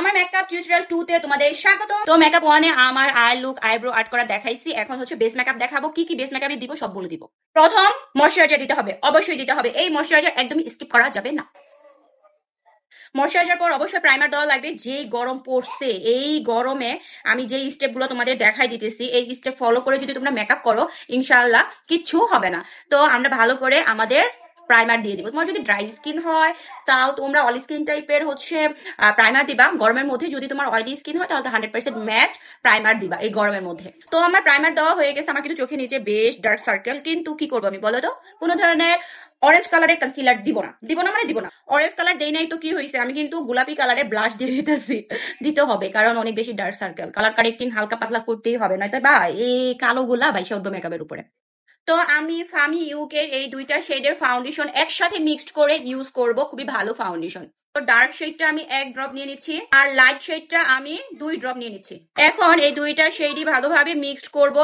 আমার makeup tutorial 2 তে তোমাদের স্বাগত। তো মেকআপ 1 এ আমার আই লুক আইব্রো আর্ট করা দেখাইছি। এখন হচ্ছে বেস মেকআপ দেখাবো। কি কি বেস মেকআপে দিব সব বলে দিব। প্রথম ময়শ্চারাইজার দিতে হবে, অবশ্যই দিতে হবে। এই ময়শ্চারাইজার একদমই স্কিপ করা যাবে না। ময়শ্চারাইজার পর অবশ্যই প্রাইমার দেওয়া লাগবে। যেই গরম পড়ছে এই গরমে আমি যেই স্টেপগুলো তোমাদের দেখাই দিতেছি এই স্টেপ ফলো করে যদি তোমরা মেকআপ করো ইনশাআল্লাহ কিচ্ছু হবে না। তো আমরা ভালো করে আমাদের প্রাইমার দিয়ে দিব। তোমার যদি ড্রাই স্কিন হয় তাও তোমরা অয়েলি স্কিন টাইপের হচ্ছে প্রাইমার দিবা গরমের মধ্যে। যদি তোমার অয়েলি স্কিন হয় তাহলে 100% ম্যাট প্রাইমার দিবা এই গরমের মধ্যে। তো আমার প্রাইমার দেওয়া হয়ে গেছে। আমার কিন্তু চোখে নিচে বেশ ডার্ক সার্কেল, কিন্তু কি করবো আমি বলো তো? কোনো ধরনের অরেঞ্জ কালারের কনসিলার দিব না। মানে দিব না। অরেঞ্জ কালার দেই নাই তো কি হয়েছে, আমি কিন্তু গোলাপি কালারের ব্লাশ দিয়ে দিতেছি। দিতে হবে কারণ অনেক বেশি ডার্ক সার্কেল। কালার কারেক্টিং হালকা পাতলা করতেই হবে, নয়তো বা এই কালো গোলা বাইশে উঠবে মেকআপের উপরে। তো আমি ফামি ইউকে এই দুইটা শেডের ফাউন্ডেশন একসাথে মিক্সড করে ইউজ করব। খুবই ভালো ফাউন্ডেশন। তো ডার্ক শেডটা আমি 1 ড্রপ নিয়ে নিচ্ছি আর লাইট শেডটা আমি 2 ড্রপ নিয়ে নিচ্ছি। এখন এই দুইটা শেডই ভালোভাবে মিক্সড করব।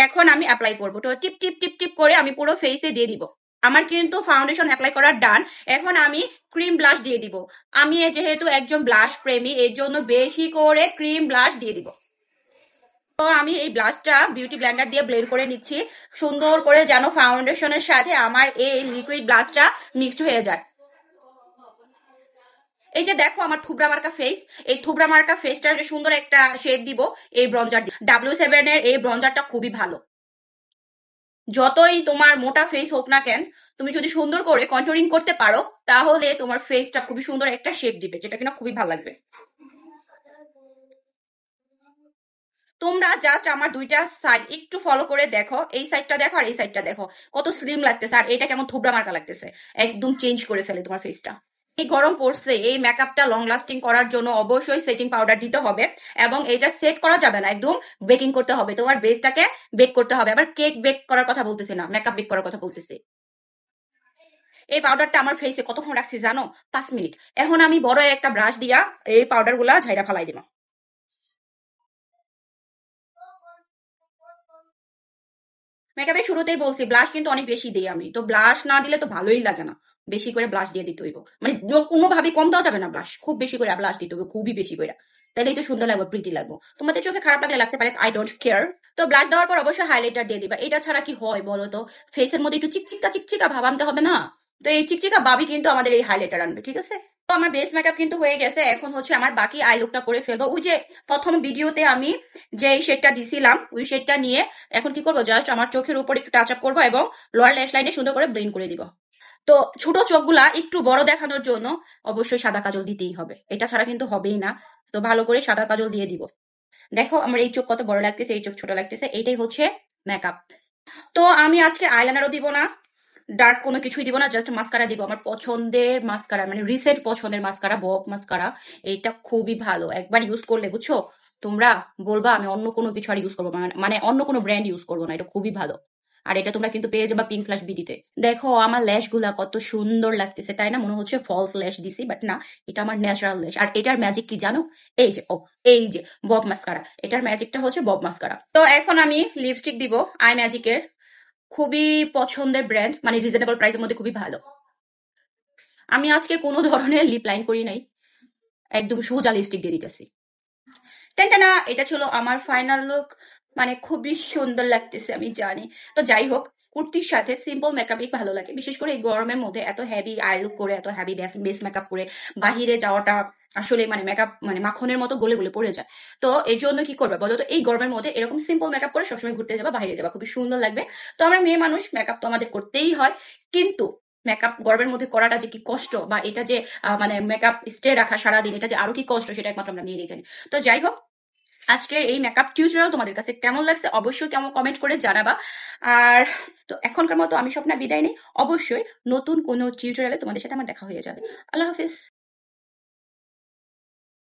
এখন আমি অ্যাপ্লাই করব। তো টিপ টিপ টিপ টিপ করে আমি পুরো ফেসে দিয়ে দিব। আমার কিন্তু ফাউন্ডেশন অ্যাপ্লাই করা ডান। এখন আমি ক্রিম ব্লাশ দিয়ে দিব। আমি যেহেতু একজন ব্লাশ প্রেমী এর জন্য বেশি করে ক্রিম ব্লাশ দিয়ে দিব। তো আমি এই ব্লাশটা বিউটি ব্লেন্ডার দিয়ে ব্লেন্ড করে নিচ্ছি সুন্দর করে, যেন ফাউন্ডেশনের সাথে আমার এই লিকুইড ব্লাশটা মিক্সড হয়ে যায়। এই যে দেখো আমার থুবড়া মার্কা ফেস, এই থুবড়া মার্কা ফেসটা যে সুন্দর একটা শেড দিব এই ব্রঞ্জার দিয়ে। W7 এর এই ব্রঞ্জারটা খুবই ভালো। যতই তোমার মোটা ফেস হোক না কেন, তুমি যদি সুন্দর করে কন্ট্রোলিং করতে পারো তাহলে তোমার ফেসটা খুবই সুন্দর একটা শেপ দিবে, যেটা কিনা খুবই ভালো লাগবে। তোমরা জাস্ট আমার দুইটা সাইড একটু ফলো করে দেখো। এই সাইডটা দেখো আর এই সাইডটা দেখো, কত স্লিম লাগতেছে আর এটা কেমন থুবড়া মার্কা লাগতেছে। একদম চেঞ্জ করে ফেলে তোমার ফেসটা। এই গরম পড়ছে, এই মেকআপটা লং লাস্টিং করার জন্য অবশ্যই সেটিং পাউডার দিতে হবে এবং এটা সেট করা যাবে না, একদম বেকিং করতে হবে। তোমার বেসটাকে বেক করতে হবে। আবার কেক বেক করার কথা বলতেছি না, মেকআপ বেক করার কথা বলতেছি। এই পাউডারটা আমার ফেসে কতক্ষণ রাখছি জানো? 5 মিনিট। এখন আমি বড় একটা ব্রাশ দিয়া এই পাউডার গুলা ঝাইরা ফালাই দিব। মেকআপের শুরুতেই বলছি ব্লাশ কিন্তু অনেক বেশি দিই আমি। তো ব্লাশ না দিলে তো ভালোই লাগে না। বেশি করে ব্লাশ দিয়ে দিতে হইব। মানে কোনোভাবে কম দেওয়া যাবে না ব্লাশ। খুব বেশি করে ব্লাশ দিতে হবে, খুবই বেশি করে। তাহলেই তো সুন্দর লাগবে, প্রিটি লাগবে। তোমাদের চোখে খারাপ লাগলে লাগতে পারে, আই ডোন্ট কেয়ার। তো ব্লাশ দেওয়ার পর অবশ্যই হাইলাইটার দিয়ে দিবা। এটা ছাড়া কি হয় বলো তো? ফেসের মধ্যে একটু চিকচিকা চিকচিকা ভাব আনতে হবে না? তো এই চিকচিকা ভাবই কিন্তু আমাদের এই হাইলাইটার আনবে, ঠিক আছে? তো আমার বেস মেকআপ কিন্তু হয়ে গেছে। এখন হচ্ছে আমার বাকি আই লুকটা করে ফেলবো। ওই যে প্রথম ভিডিওতে আমি যে শেডটা দিছিলাম ওই শেডটা নিয়ে এখন কি করবো, জাস্ট আমার চোখের উপর একটু টাচ আপ করবো এবং লোয়ার ল্যাশ লাইনে সুন্দর করে ব্লেন্ড করে দিব। তো ছোট চোখগুলা একটু বড় দেখানোর জন্য অবশ্যই সাদা কাজল দিতেই হবে, এটা ছাড়া কিন্তু হবেই না। তো ভালো করে সাদা কাজল দিয়ে দিব। দেখো আমার এই চোখ কত বড় লাগতেছে, এই চোখ ছোট লাগতেছে। এইটাই হচ্ছে মেকআপ। তো আমি আজকে আইলাইনারও দিব না, ডার্ক কোনো কিছুই দিব না, জাস্ট মাস্কারা দিব। আমার পছন্দের মাস্কারা, মানে রিসেন্ট পছন্দের মাস্কারা, বক মাস্কারা। এইটা খুবই ভালো, একবার ইউজ করলে বুঝছো তোমরা বলবা আমি অন্য কোনো কিছু আর ইউজ করবো না, মানে অন্য কোনো ব্র্যান্ড ইউজ করবো না। এটা খুবই ভালো। আর এটা তোমরা কিন্তু পেয়ে যাবা পিঙ্ক ফ্ল্যাশ বিডিতে। দেখো আমার ল্যাশ গুলা কত সুন্দর লাগতেছে, তাই না? মনে হচ্ছে ফলস ল্যাশ দিছি, বাট না, এটা আমার ন্যাচারাল ল্যাশ। আর এটার ম্যাজিক কি জানো? এই যে এই যে বব মাস্কারা, এটার ম্যাজিকটা হচ্ছে বব মাস্কারা। তো এখন আমি লিপস্টিক দিব আই ম্যাজিকের। খুবই পছন্দের ব্র্যান্ড, মানে রিজনেবল প্রাইসের মধ্যে খুবই ভালো। আমি আজকে কোনো ধরনের লিপ লাইন করি নাই, একদম সোজা লিপস্টিক দিয়ে দিতেছি। টেনটানা, এটা ছিল আমার ফাইনাল লুক। মানে খুবই সুন্দর লাগতেছে আমি জানি। তো যাই হোক, কুর্তির সাথে সিম্পল মেকআপই ভালো লাগে, বিশেষ করে এই গরমের মধ্যে এত হেভি আই লুক করে, এত হেভি বেস মেকআপ করে বাহিরে যাওয়াটা আসলে মানে মেকআপ মানে মাখনের মতো গলে গলে পড়ে যায়। তো এই জন্য কি করবে বলো তো, এই গরমের মধ্যে এরকম সিম্পল মেকআপ করে সবসময় ঘুরতে যাবা, বাইরে যাবা, খুবই সুন্দর লাগবে। তো আমরা মেয়ে মানুষ, মেকআপ তো আমাদের করতেই হয়। কিন্তু মেকআপ গরমের মধ্যে করাটা যে কি কষ্ট, বা এটা যে মানে মেকআপ স্টে রাখা সারাদিন, এটা যে আরো কি কষ্ট, সেটা একমাত্র আমরা মেয়েরই জানি। তো যাই হোক, আজকের এই মেকআপ টিউটোরিয়াল তোমাদের কাছে কেমন লাগছে অবশ্যই কেমন কমেন্ট করে জানাবা। আর তো এখনকার মতো আমি স্বপ্না বিদায় নেই। অবশ্যই নতুন কোনো টিউটোরিয়ালে তোমাদের সাথে আমার দেখা হয়ে যাবে। আল্লাহ হাফিজ।